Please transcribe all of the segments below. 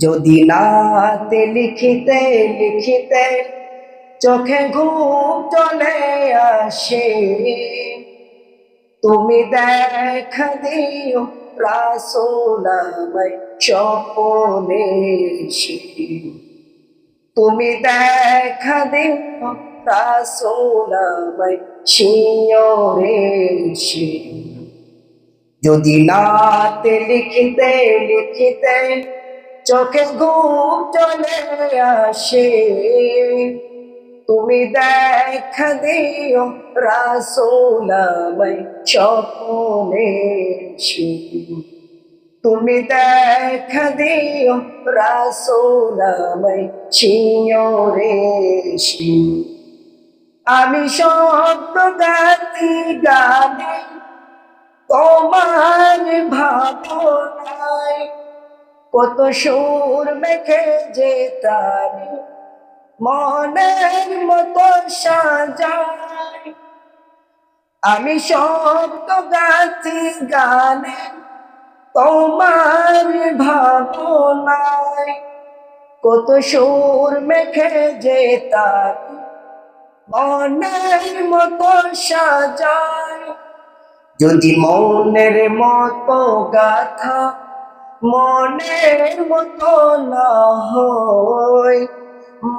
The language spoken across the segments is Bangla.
যদি নাতে লিখিতে লিখিতে চোখে ঘুম চলে আসে, তুমি দেখা দিও রাসূল আমায় স্বপ্নে এসে। তুমি দেখা দিও রাসূল আমায় শিয়রে এসে। যদি নাতে লিখিতে লিখিতে চোখে ঘুম চলে আসে, তুমি দেখা দিও রাসূল আমায় স্বপ্নে এসে। তুমি দেখা দিও রাসূল আমায় শিয়রে এসে। আমি স্বপ্ন গাতি গানে তোমার ভাবনায়, কত সুর মেখে যে তারে মনের মতো সাজায়। আমি শব্দ গাছি গানে তোমার ভাবনায়, কত সুর মেখে যে তারে মনের মতো সাজায়। যদি মনের মতো গাথা মনের মতো না হয়,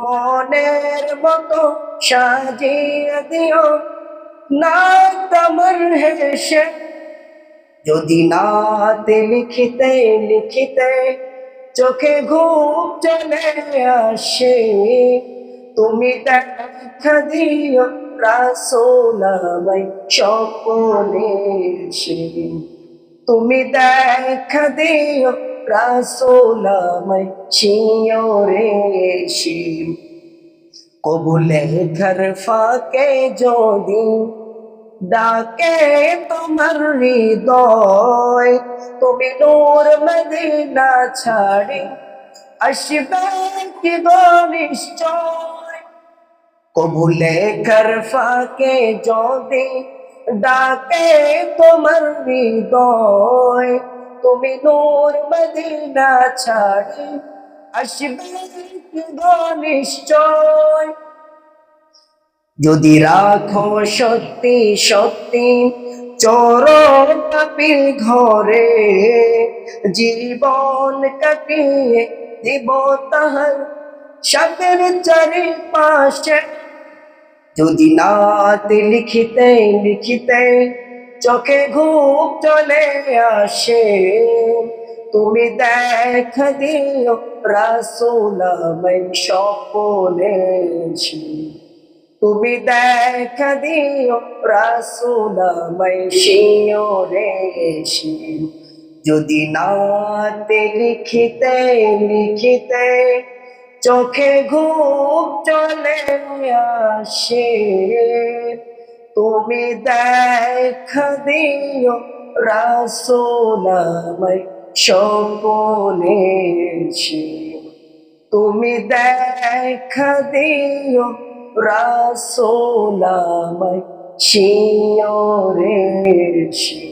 মনের মতো সাজিয়ে দিও না তোমার হেসে। যদি নাতে লিখিতে লিখিতে চোখে ঘুম চলে আসে, তুমি দেখা দিও রাসূল আমায় স্বপ্নে এসে। তুমি দেখা দিও রাসূল আমায় শিয়রে এসে। কবুলে ঘর ফাঁকে যদি ডাকে তোমার হৃদয়, তুমি নূর মদিনা ছাড়ি আসবে কি গো নিশ্চয়। কবুলে ঘর ফাঁকে যদি ডাকে তোমার হৃদয়, তুমি নূর মদিনা ছাড়ি আসবে কি গো নিশ্চয়। যদি রাখো সত্যি সত্যি চরণ পাপীর ঘরে, জীবন কাটিয়ে দিব তাহার সাথের চারিপাশে। যদি নাতে লিখিতে লিখিতে চোখে ঘুম চলে আসে, তুমি দেখা দিও রাসূল আমায় স্বপ্নে এসে। তুমি দেখা দিও রাসূল আমায় শিয়রে এসে। যদি নাতে লিখিতে লিখিতে চোখে ঘুম চলে আসে, তুমি দেখা দিও রাসূল আমায় স্বপ্নে এসে। তুমি দেখা দিও রাসূল আমায় শিয়রে এসে।